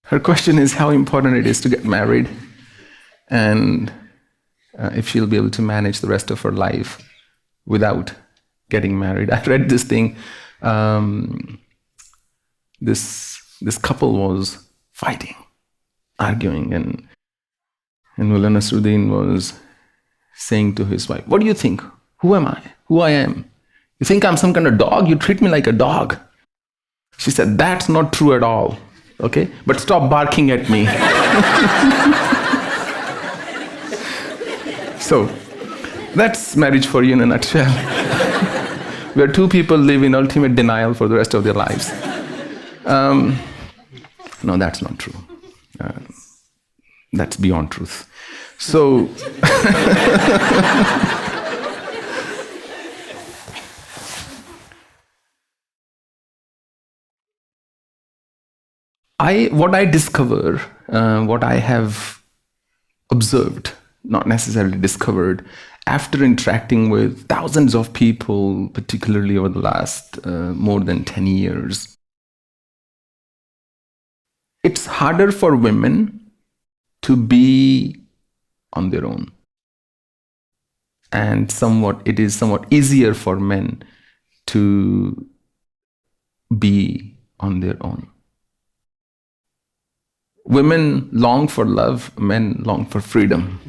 Her question is how important it is to get married, and if she'll be able to manage the rest of her life without getting married. I read this thing. This couple was fighting, arguing, and Mullah Nasruddin was saying to his wife, "What do you think? Who am I? Who I am? You think I'm some kind of dog? You treat me like a dog." She said, "That's not true at all. Okay, but stop barking at me." So that's marriage for you in a nutshell, where two people live in ultimate denial for the rest of their lives. No, that's not true. That's beyond truth. So what I discover, what I have observed, not necessarily discovered, after interacting with thousands of people, particularly over the last more than 10 years, it's harder for women to be on their own. And it is somewhat easier for men to be on their own. Women long for love, men long for freedom.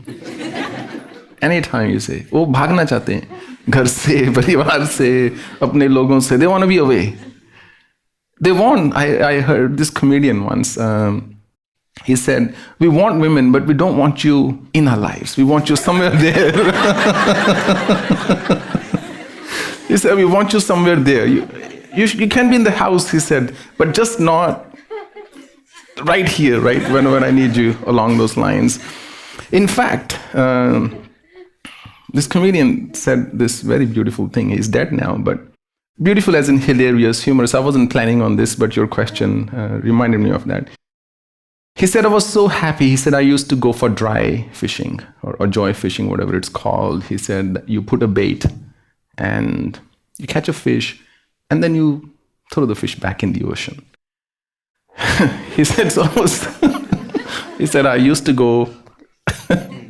Anytime you say, "Oh, भागना चाहते हैं घर से, परिवार से, अपने लोगों से," they want to be away. They want. I heard this comedian once. He said, "We want women, but we don't want you in our lives. We want you somewhere there." He said, "We want you somewhere there. You can be in the house," he said, "but just not right here, right when I need you," along those lines. In fact, this comedian said this very beautiful thing. He's dead now, but beautiful as in hilarious, humorous. I wasn't planning on this, but your question reminded me of that. He said, "I was so happy." He said, "I used to go for dry fishing or joy fishing, whatever it's called." He said, "You put a bait and you catch a fish and then you throw the fish back in the ocean." He said, he said, "I used to go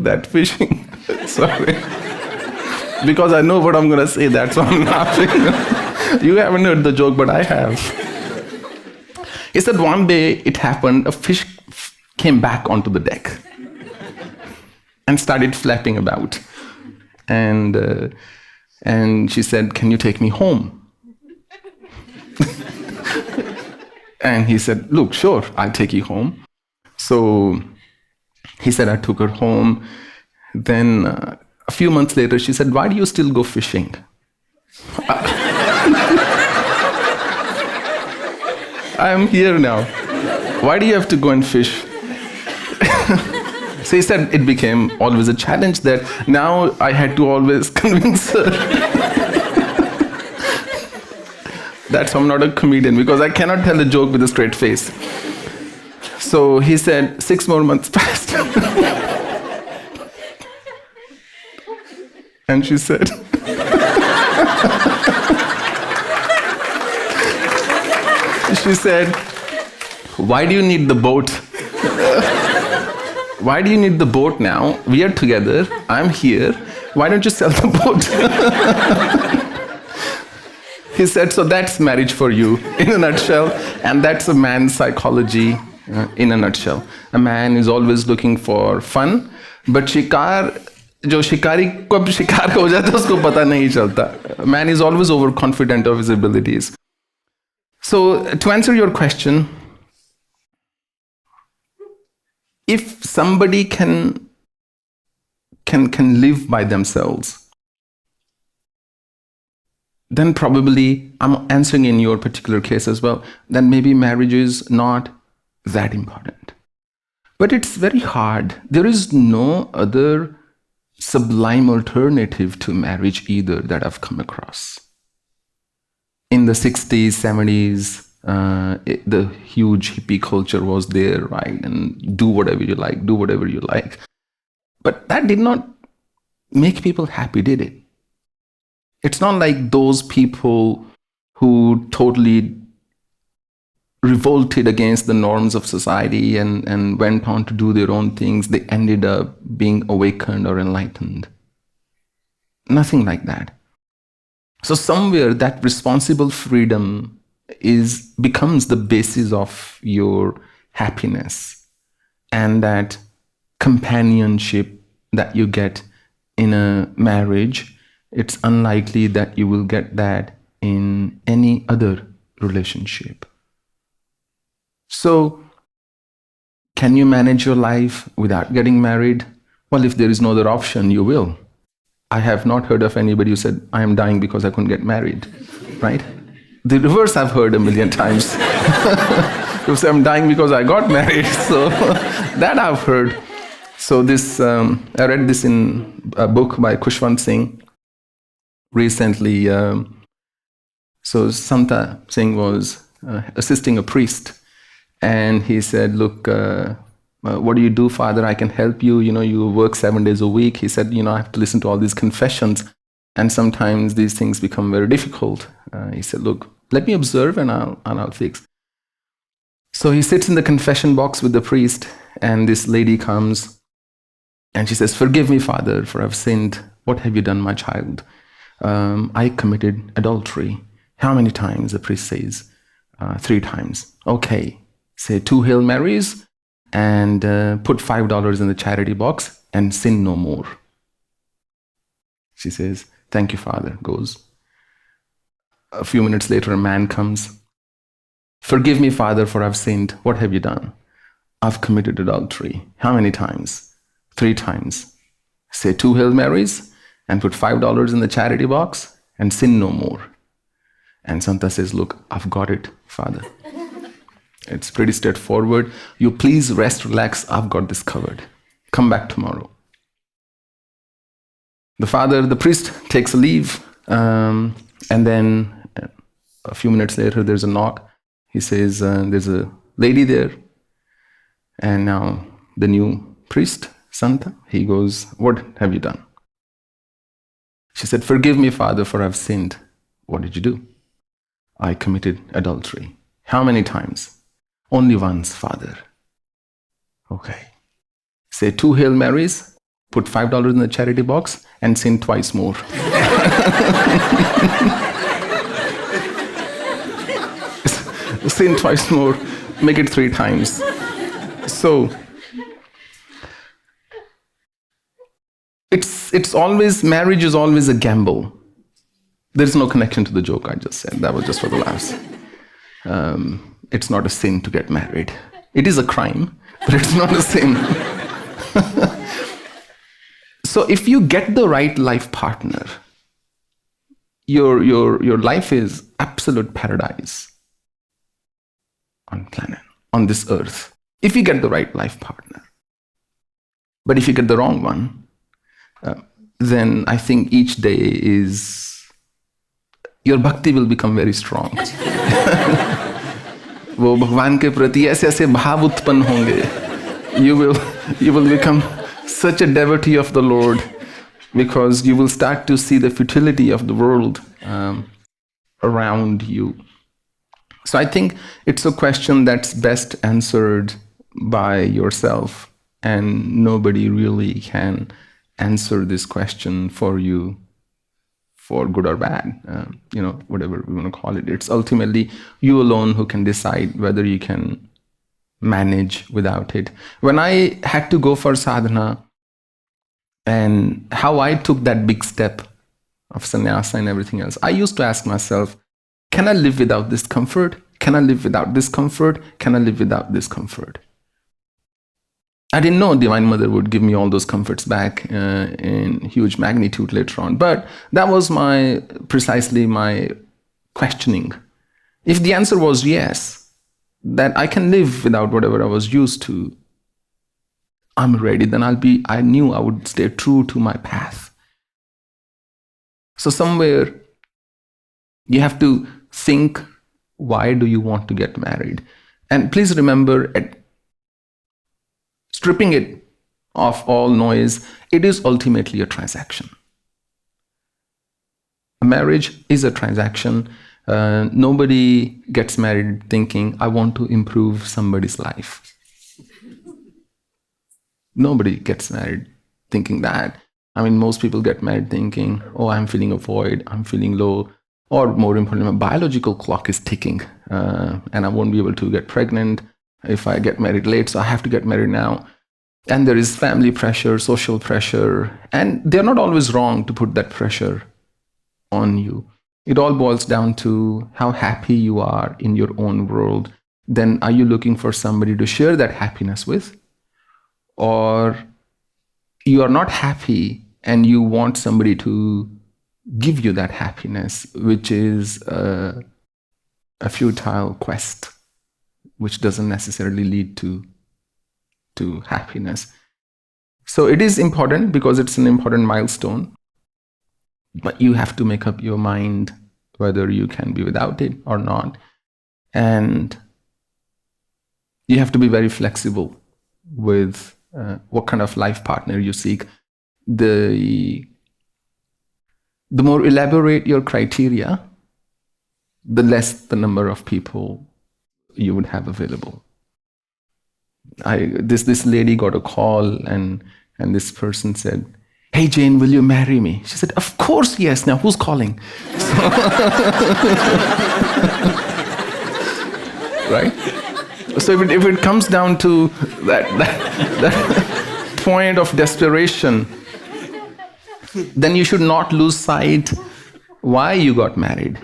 that fishing." Sorry. Because I know what I'm going to say, that's why I'm laughing. You haven't heard the joke, but I have. He said one day it happened, a fish came back onto the deck and started flapping about. And she said, "Can you take me home?" And he said, "Look, sure, I'll take you home." So he said, I took her home. Then a few months later, she said, "Why do you still go fishing?" I am here now. Why do you have to go and fish? So he said it became always a challenge that now I had to always convince her. That's why I'm not a comedian, because I cannot tell a joke with a straight face. So he said 6 more months passed. And she said, "Why do you need the boat? Why do you need the boat now? We are together. I'm here. Why don't you sell the boat?" He said, "So that's marriage for you in a nutshell." And that's a man's psychology in a nutshell. A man is always looking for fun, but जो शिकारी कब शिकार हो जाता है उसको पता नहीं चलता. Man is always overconfident of his abilities. So to answer your question, if somebody can live by themselves, then probably, I'm answering in your particular case as well, then maybe marriage is not that important. But it's very hard. There is no other sublime alternative to marriage either that I've come across. In the 60s, 70s, the huge hippie culture was there, right? And do whatever you like, do whatever you like. But that did not make people happy, did it? It's not like those people who totally revolted against the norms of society and went on to do their own things, they ended up being awakened or enlightened. Nothing like that. So somewhere that responsible freedom becomes the basis of your happiness, and that companionship that you get in a marriage, it's unlikely that you will get that in any other relationship. So, can you manage your life without getting married? Well, if there is no other option, you will. I have not heard of anybody who said, I am dying because I couldn't get married, right? The reverse I've heard a million times. People say, I'm dying because I got married. So that I've heard. So this, I read this in a book by Kushwant Singh recently. So Santa Singh was assisting a priest, and he said, look, what do you do, Father? I can help you. You work 7 days a week. He said, I have to listen to all these confessions, and sometimes these things become very difficult. He said, look, let me observe and I'll fix. So he sits in the confession box with the priest, and this lady comes and she says, forgive me, Father, for I've sinned. What have you done, my child? I committed adultery. How many times? The priest says, 3 times. Okay, say 2 Hail Marys and put $5 in the charity box and sin no more. She says, thank you, Father. Goes. A few minutes later, a man comes. Forgive me, Father, for I've sinned. What have you done? I've committed adultery. How many times? 3 times. Say 2 Hail Marys and put $5 in the charity box and sin no more. And Santa says, look, I've got it, Father. It's pretty straightforward. You please rest, relax. I've got this covered. Come back tomorrow. The priest takes a leave. And then a few minutes later, there's a knock. He says, there's a lady there. And now the new priest, Santa, he goes, what have you done? She said, forgive me, Father, for I've sinned. What did you do? I committed adultery. How many times? Only once, Father. Okay. Say 2 Hail Marys, put $5 in the charity box, and sin twice more. Sin twice more, make it 3 times. So, marriage is always a gamble. There's no connection to the joke I just said. That was just for the laughs. It's not a sin to get married. It is a crime, but it's not a sin. So if you get the right life partner, your life is absolute paradise on this earth. If you get the right life partner. But if you get the wrong one, then I think each day your bhakti will become very strong. वो भगवान के प्रति ऐसे भाव उत्पन्न होंगे. You will become such a devotee of the Lord, because you will start to see the futility of the world around you. So I think it's a question that's best answered by yourself, and nobody really can answer this question for you, for good or bad, whatever we want to call it. It's ultimately you alone who can decide whether you can manage without it. When I had to go for sadhana, and how I took that big step of sannyasa and everything else, I used to ask myself, can I live without this comfort? Can I live without this comfort? Can I live without this comfort? I didn't know Divine Mother would give me all those comforts back in huge magnitude later on. But that was precisely my questioning. If the answer was yes, that I can live without whatever I was used to, I'm ready, then I knew I would stay true to my path. So somewhere you have to think, why do you want to get married? And please remember, stripping it of all noise, it is ultimately a transaction. A marriage is a transaction. Nobody gets married thinking, I want to improve somebody's life. Nobody gets married thinking that. I mean, most people get married thinking, oh, I'm feeling a void, I'm feeling low, or more importantly, my biological clock is ticking, and I won't be able to get pregnant if I get married late, so I have to get married now. And there is family pressure, social pressure, and they're not always wrong to put that pressure on you. It all boils down to how happy you are in your own world. Then are you looking for somebody to share that happiness with? Or you are not happy and you want somebody to give you that happiness, which is a futile quest, which doesn't necessarily lead to happiness. So it is important because it's an important milestone, but you have to make up your mind whether you can be without it or not. And you have to be very flexible with what kind of life partner you seek. The more elaborate your criteria, the less the number of people you would have available. This lady got a call and this person said, hey Jane, will you marry me? She said, of course, yes. Now who's calling? Right? So if it comes down to that point of desperation, then you should not lose sight why you got married.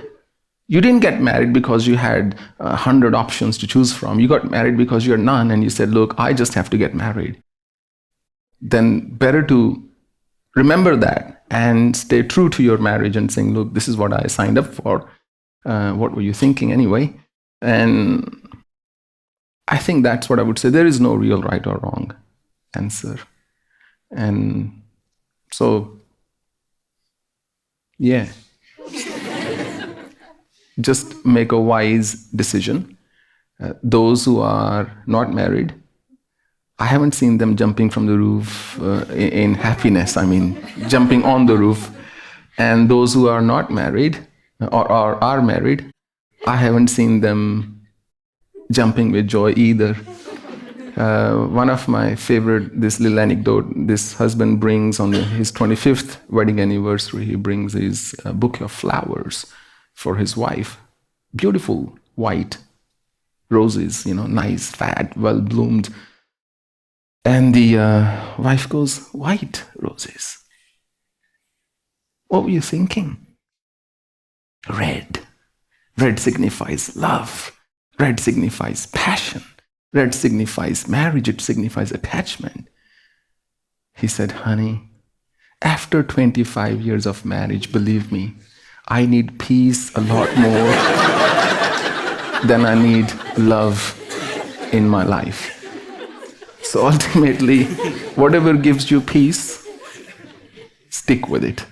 You didn't get married because you had 100 options to choose from. You got married because you're none and you said, look, I just have to get married. Then better to remember that and stay true to your marriage and saying, look, this is what I signed up for. What were you thinking anyway? And I think that's what I would say. There is no real right or wrong answer. And so, yeah. Just make a wise decision. Those who are not married, I haven't seen them jumping from the roof in happiness. I mean, jumping on the roof. And those who are not married or are married, I haven't seen them jumping with joy either. One of my favorite, this little anecdote, this husband brings on his 25th wedding anniversary, he brings his bouquet of flowers for his wife. Beautiful white roses, nice, fat, well-bloomed. And the wife goes, white roses? What were you thinking? Red. Red signifies love. Red signifies passion. Red signifies marriage. It signifies attachment. He said, honey, after 25 years of marriage, believe me, I need peace a lot more than I need love in my life. So ultimately, whatever gives you peace, stick with it.